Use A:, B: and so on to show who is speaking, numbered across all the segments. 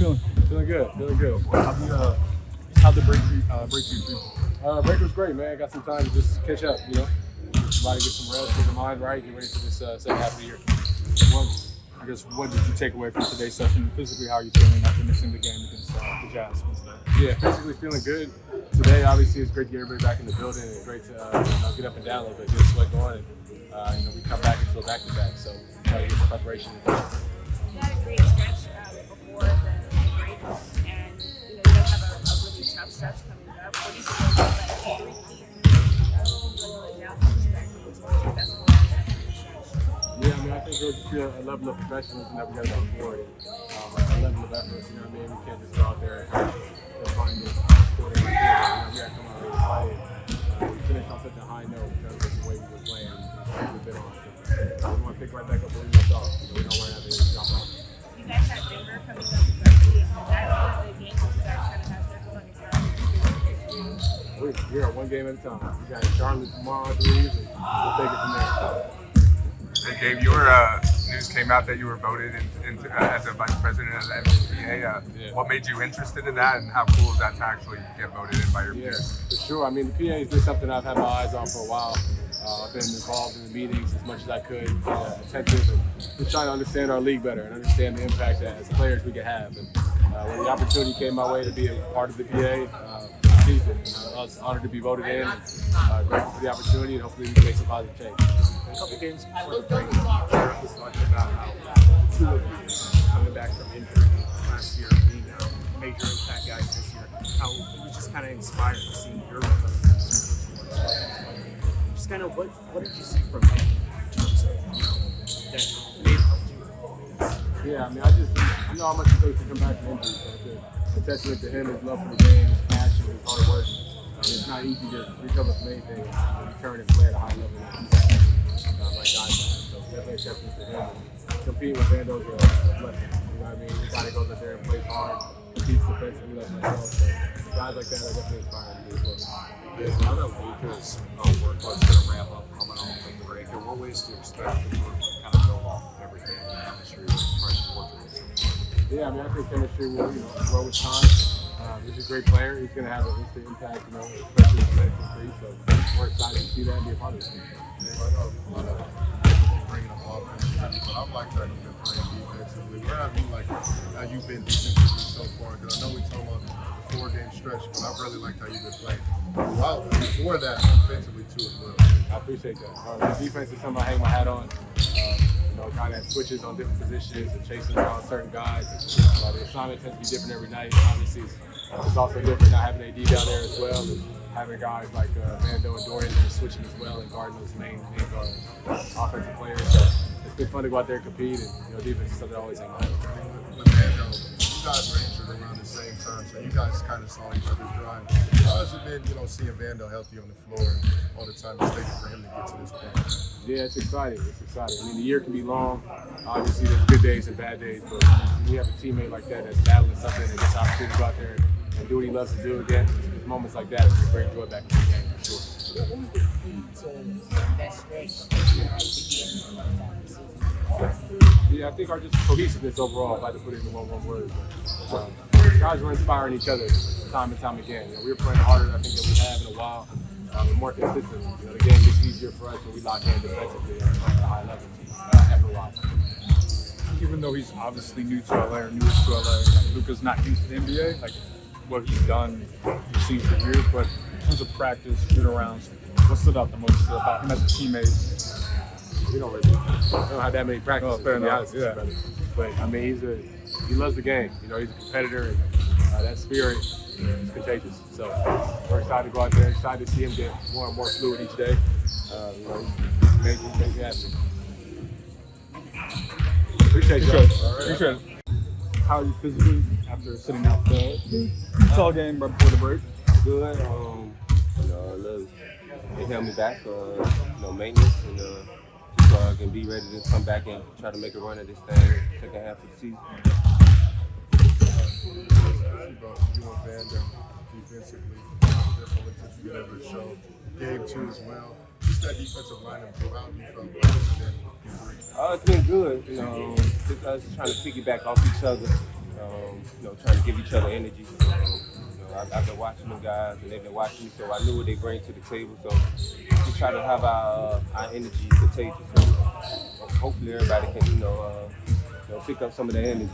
A: feeling?
B: Feeling good.
A: How'd the break
B: Break was great, man. Got some time to just catch up, you know. Try to get some rest, get the mind right, get ready for this second half of the year.
A: What did you take away from today's session? Physically, how are you feeling after missing the game against the Jazz?
B: Yeah, physically feeling good. Today, obviously, it's great to get everybody back in the building and great to get up and down a little bit, get sweat going, and we come back and feel back-to-back. So try to get some preparation.
C: You had a great stretch before the break, and you guys have a really tough stretch coming up. What do you think about that three keys now successful as
B: Yeah, I think there's just a level of professionalism that we got to go forward. A level of effort, you know what I mean? We can't just go out there and find it. We got to come out here and play. We finished on such a high note in terms of the way we were playing and we've been on. So we want to pick right back up where we left off. So we don't want to have any drop off.
C: You guys have Denver coming up with the game. Is that one of the games that you guys kind of have circled on your calendar?
B: We're one game at a time. We got Charlotte tomorrow, I believe, and we'll take it from there.
D: Hey Gabe, your news came out that you were voted as a vice president of the NBA. What made you interested in that, and how cool is that to actually get voted in by your peers?
B: For sure. I mean, the PA has been something I've had my eyes on for a while. I've been involved in the meetings as much as I could, attentive, and just trying to understand our league better and understand the impact that as players we can have. And when the opportunity came my way to be a part of the PA, I seized it. I was honored to be voted in, and grateful for the opportunity, and hopefully we can make some positive change.
E: A couple games before the break, Sheriff was talking about how the two of you coming back from injury last year, being major impact guys this year, how it was just kind of inspired to see your just kind of what did you see from him in terms of that made you?
B: Yeah, I mean, I know how much it takes to come back from injury. So it's a testament to him, his love for the game, his passion, his hard work. It's not easy to recover from anything and return and play at a high level like guys. So definitely a testament to him. And competing with Vando is a blessing. You know what I mean? The guy that goes out there and plays hard, competes defensively like myself. So guys like that are definitely inspiring to me as well.
F: Now that Luka's workload's going to ramp up coming off the break, in what ways do you expect to kind of build off of everything and chemistry and try to forge it?
B: Yeah, I mean, I think chemistry will grow with time. He's a great player. He's going to have an instant impact, especially in the medical free. So we're excited to see that and be a part of it.
G: Bringing up offense, but I've liked how you've been playing defensively. Where have you how you've been defensively so far? Because I know we're talking about a 4-game stretch, but I've really liked how you've been playing. Well, before that, offensively too as well.
B: I appreciate that. The defense is something I hang my hat on. A guy that switches on different positions and chasing around certain guys. The assignment tends to be different every night. Obviously, it's also different not having AD down there as well, and having guys like Vando and Dorian there switching as well and guarding those main offensive players. So it's been fun to go out there and compete, and defense is something I always hang my hat on.
G: With Vando, you guys were injured around the same time, so you guys kind of saw each other's drive. How has it been, seeing Vando healthy on the floor and all the time it's taken for him to get to this point?
B: Yeah, it's exciting. I mean, the year can be long. Obviously, there's good days and bad days, but when you have a teammate like that that's battling something and gets the opportunity to go out there and do what he loves to do again, there's moments like that that bring joy back to the game, for sure.
H: What was the key to that stretch?
B: Yeah, I think our just cohesiveness overall, if I had to put it in one word. Guys were inspiring each other time and time again. We were playing harder, I think, than we have in a while. We're more consistent. The game gets easier for us when we lock in defensively at a high level after a while.
A: Even though he's obviously new to LA or newest to LA, Luka's not used to the NBA. Like what he's done, you've seen for years. But in terms of practice, shoot arounds, what stood out the most about him as a teammate?
B: We don't have that many practices.
A: Oh, fair enough. Yeah.
B: But I mean, he loves the game. He's a competitor, and that spirit is contagious. So we're excited to go out there. Excited to see him get more and more fluid each day. He's amazing athlete. Appreciate you.
A: Appreciate it. How are you physically after sitting out the tall game right before the break?
I: Good. Look, they held me back for maintenance and so I can be ready to come back and try to make a run at this thing second half of the season.
G: You and Vando defensively, different that you ever show. Gabe too as well. Just that defensive lineup throughout, you felt like it's been great.
I: It's been good. Just us trying to piggyback off each other. trying to give each other energy. I've been watching them guys, and they've been watching me, so I knew what they bring to the table. So we try to have our energy contagious. So hopefully everybody can, pick up some of their energy.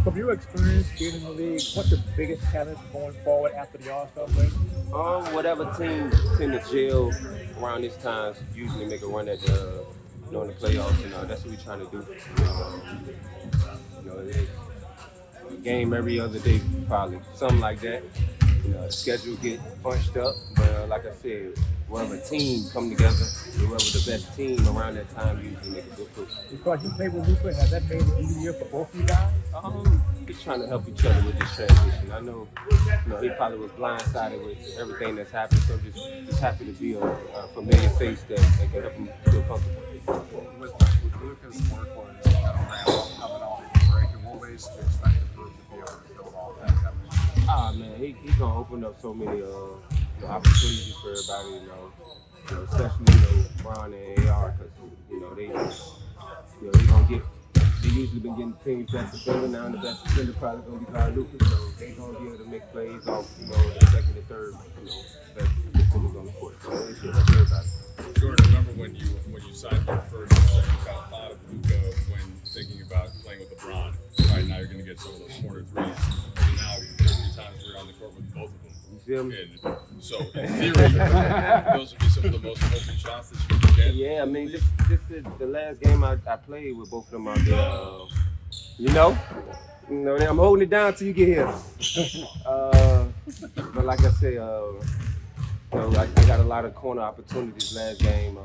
J: From your experience being in the league, what's the biggest challenge going forward after the All-Star break?
I: Whatever team tend to gel around this time usually make a run at the in the playoffs, and that's what we're trying to do. It's a game every other day, probably something like that. The schedule get bunched up, but like I said, wherever team come together, whoever the best team around that time usually make a good push.
J: Because you play with Luka, has that made it easier for both of you guys?
I: We're trying to help each other with this transition. I know, he probably was blindsided with everything that's happened, so just happy to be a familiar face that can help him feel comfortable.
F: With Luka's work was kind of ramp up coming off the break, in what ways do you expect the group to be able to build off that chemistry?
I: Man, he's gonna open up so many opportunities for everybody, especially Bron and AR, because he's gonna get. They usually been getting teams best defender. Now the best defender probably gonna be called Luka, so they're gonna be able to make plays off the second and third best defenders on the court. So it's good for everybody.
A: Jordan, remember when you signed your first kind of thought of Luka when thinking about playing with LeBron? Right now you're going to get some of those corner threes. And now 30 times we're on the court with both of them.
I: You feel me?
A: And so in theory, those would be some of the most open shots that you could get.
I: Yeah, I mean, this is the last game I played with both of them out there. I'm holding it down till you get here. But like I say, I got a lot of corner opportunities last game.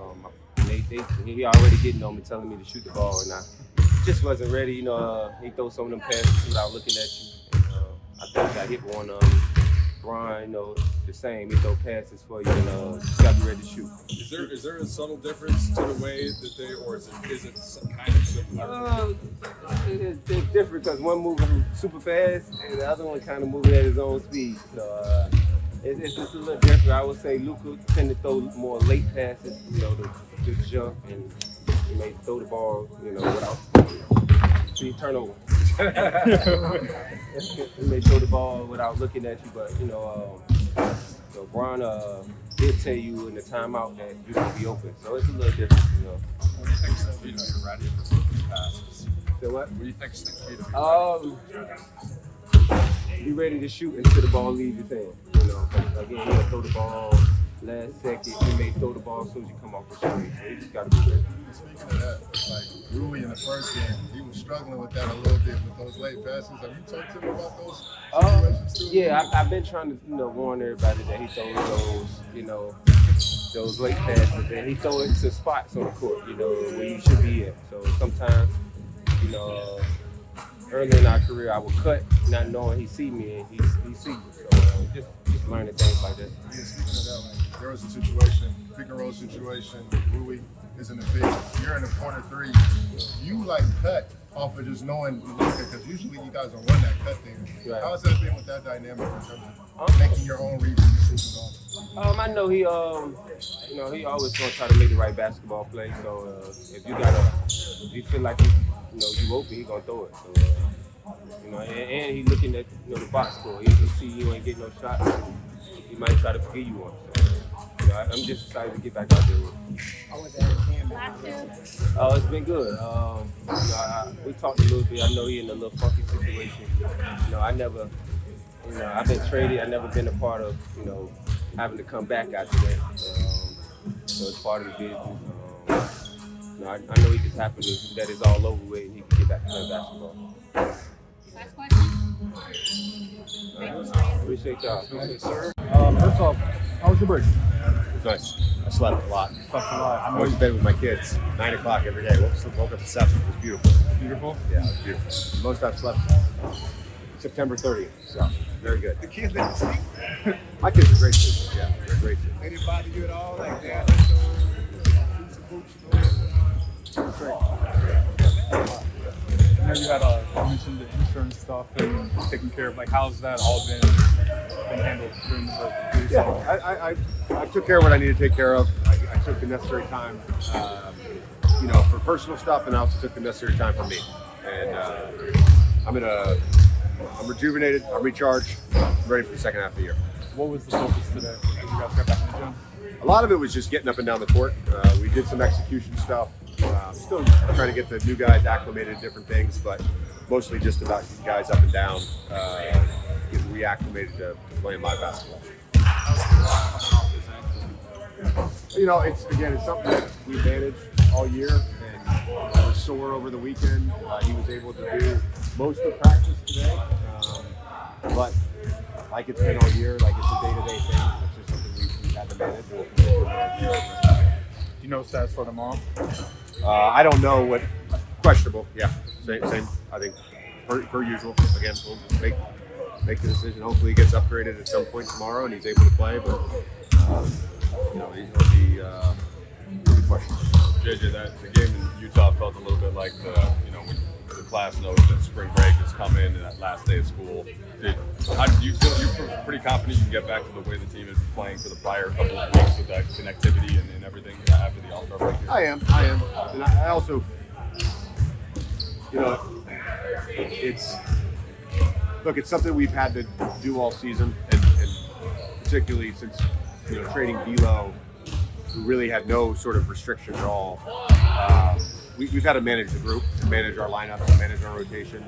I: He already getting on me, telling me to shoot the ball, and I just wasn't ready. He throw some of them passes without looking at you. I think I hit one. Brian, the same. He throw passes for you, and you got to be ready to shoot.
A: Is there a subtle difference to the way that they, or is it some kind of similar?
I: It's different because one moving super fast, and the other one kind of moving at his own speed. So it's just a little different. I would say Luka tend to throw more late passes, to jump, and he may throw the ball, without turnover. He may throw the ball without looking at you, but Bron did tell you in the timeout that you can be open, so it's a little different.
F: What do you think's the key to be ready for some of these passes?
I: So what?
F: What do you think's the key to
I: be ready to shoot until the ball leaves your hand. Again, he'll throw the ball last second. He may throw the ball as soon as you come off the screen. So you just got to be ready.
G: Speaking of that, like Rui in the first game, he was struggling with that a little bit with those late passes. Have you talked to him about those situations too?
I: Yeah, I've been trying to warn everybody that he throws those late passes, and he throws it to spots on the court, where you should be at. So sometimes, early in our career, I would cut, not knowing he see me, and he see me. So just learning things like that.
G: Yeah, speaking of that, like, there was a situation, pick and roll situation, Rui is in the big, you're in the corner three. You cut off of just knowing Luka, because usually you guys don't run that cut thing.
I: Right.
G: How has that been with that dynamic in terms of making your own reads and decisions on?
I: I know he always gonna try to make the right basketball play. So if you feel like you open, he gonna throw it. So and he looking at the box score. He can see you ain't getting no shots. He might try to forgive you one. So, I'm just excited to get back out there with him. Oh, it's been good. We talked a little bit. I know he's in a little funky situation. I've been traded. I've never been a part of, having to come back after that. So it's part of the business. I know he just happy that it's all over with and he can get back to playing basketball.
C: Last question.
I: Appreciate y'all.
J: First off, how was your break?
K: Nice. I slept a lot.
J: Slept a lot.
K: I went to bed with my kids, 9 o'clock every day. Woke up at 7. It was beautiful.
J: Beautiful?
K: Yeah, it was beautiful. Most I've slept September 30th. So, very good.
B: The kids let you sleep?
K: My kids are great sleepers. Yeah, they're great sleepers.
B: They didn't bother you at all? Like that?
A: I know you had mentioned the insurance stuff and taking care of, how's that all been handled during the break?
K: Yeah, I took care of what I needed to take care of. I took the necessary time, for personal stuff, and I also took the necessary time for me. And I'm in a I'm rejuvenated. I'm recharged. I'm ready for the second half of the year.
A: What was the focus today as you guys got back in the gym?
K: A lot of it was just getting up and down the court. We did some execution stuff. Still trying to get the new guys acclimated to different things, but mostly just about getting guys up and down, getting reacclimated to playing my basketball. You know, it's something that we managed all year, and I was sore over the weekend. He was able to do most of practice today, but like it's been all year, like it's a day-to-day thing. It's just something we've had to manage. We'll continue to manage.
A: Do you know stats for tomorrow?
K: I don't know what questionable. Yeah, same. I think per usual. Again, we'll make the decision. Hopefully, he gets upgraded at some point tomorrow and he's able to play. But you know, he'll be questionable.
F: JJ, the game in Utah felt a little bit like when the class knows that spring break is coming and that last day of school. How do you feel? You're pretty confident you can get back to the way the team is playing for the prior couple of weeks with that connectivity and everything after the All-Star break?
K: I am, and I also, it's something we've had to do all season, and particularly since trading D'Lo, who really had no sort of restriction at all. We've had to manage the group, and manage our lineups, and manage our rotations.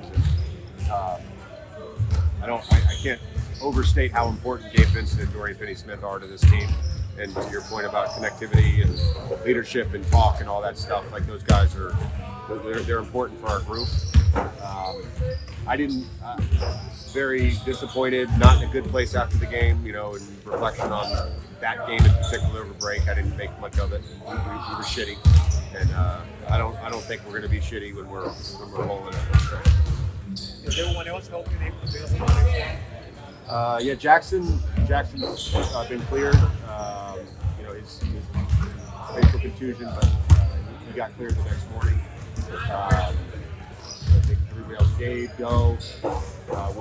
K: And, I can't overstate how important Gabe Vincent and Dorian Finney-Smith are to this team. And to your point about connectivity and leadership and talk and all that stuff, like those guys they're important for our group. Very disappointed, not in a good place after the game, in reflection on that game in particular over break. I didn't make much of it. We were shitty. And I don't think we're going to be shitty when we're rolling it.
J: Is everyone else helping available?
K: Yeah, Jackson's been cleared. His facial contusion, but he got cleared the next morning. I think everybody else, Gabe, will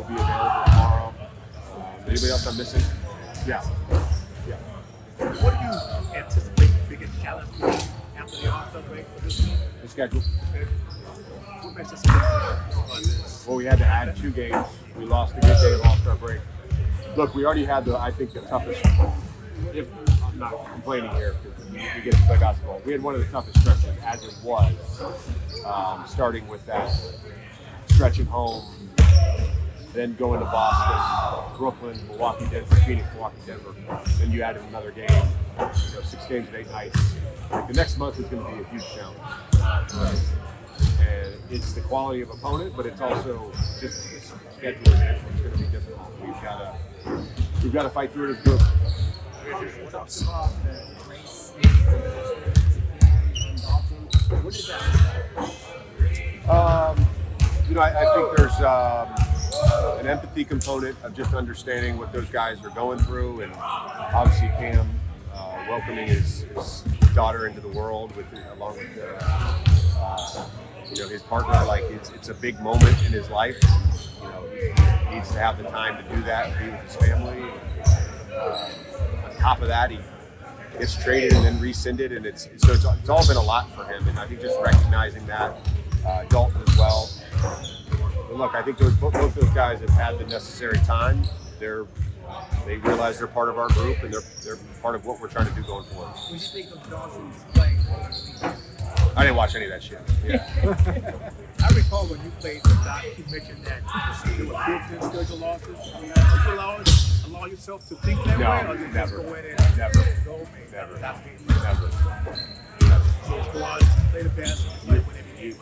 K: be available tomorrow. Anybody else I'm missing? Yeah.
J: What do you anticipate the biggest challenge after the All-Star break for this team?
K: The schedule.
J: What makes us on this?
K: Well, we had to add 2 games. We lost a good day of All-Star break. Look, we already had the toughest, if I'm not complaining here, because we get to play basketball. We had one of the toughest stretches as it was, starting with that stretch at home, then going to Boston, Brooklyn, Milwaukee, Denver, Phoenix, Milwaukee, Denver. Then you added another game, 6 games in 8 nights. Like the next month is going to be a huge challenge. And it's the quality of opponent, but it's also just the schedule. It's going to be difficult. We've got to fight through it as a group.
J: What is that?
K: I think there's an empathy component of just understanding what those guys are going through, and obviously Cam welcoming his daughter into the world along with his partner. Like it's a big moment in his life. He needs to have the time to do that and be with his family. On top of that, he gets traded and then rescinded, and it's all been a lot for him. And I think just recognizing that, Dalton as well. And look, I think both those guys have had the necessary time. They realize they're part of our group, and they're part of what we're trying to do going forward.
J: When you think of Dawson's playing,
K: I didn't watch any of that shit. Yeah.
J: I recall when you played with Doc, you mentioned that there were built-in schedule losses. Do you allow yourself to think that way, or you just go in and
K: Never.
J: So it's go out and play the best and play whenever you game.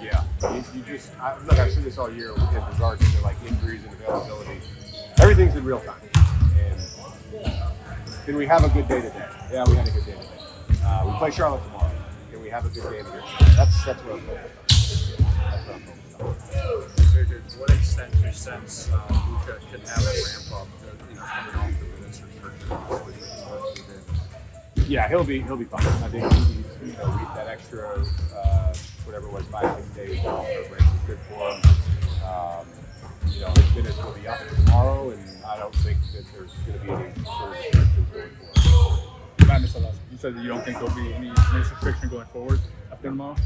K: Yeah. I've seen this all year with regards to like injuries and availability. Everything's in real time. And can we have a good day today? Yeah, we had a good day today. We play Charlotte tomorrow. Can we have a good day today? That's what I'm focused on.
F: To what extent do you sense Luka can have a ramp up, coming off the minutes restriction?
K: Yeah, he'll be fine. I think he's that extra whatever it was 5-6 days off the break is good for him. His minutes will be up tomorrow, and I don't think that there's going to be any sort of restrictions going forward.
A: You said that you don't think there'll be any restriction going forward after tomorrow?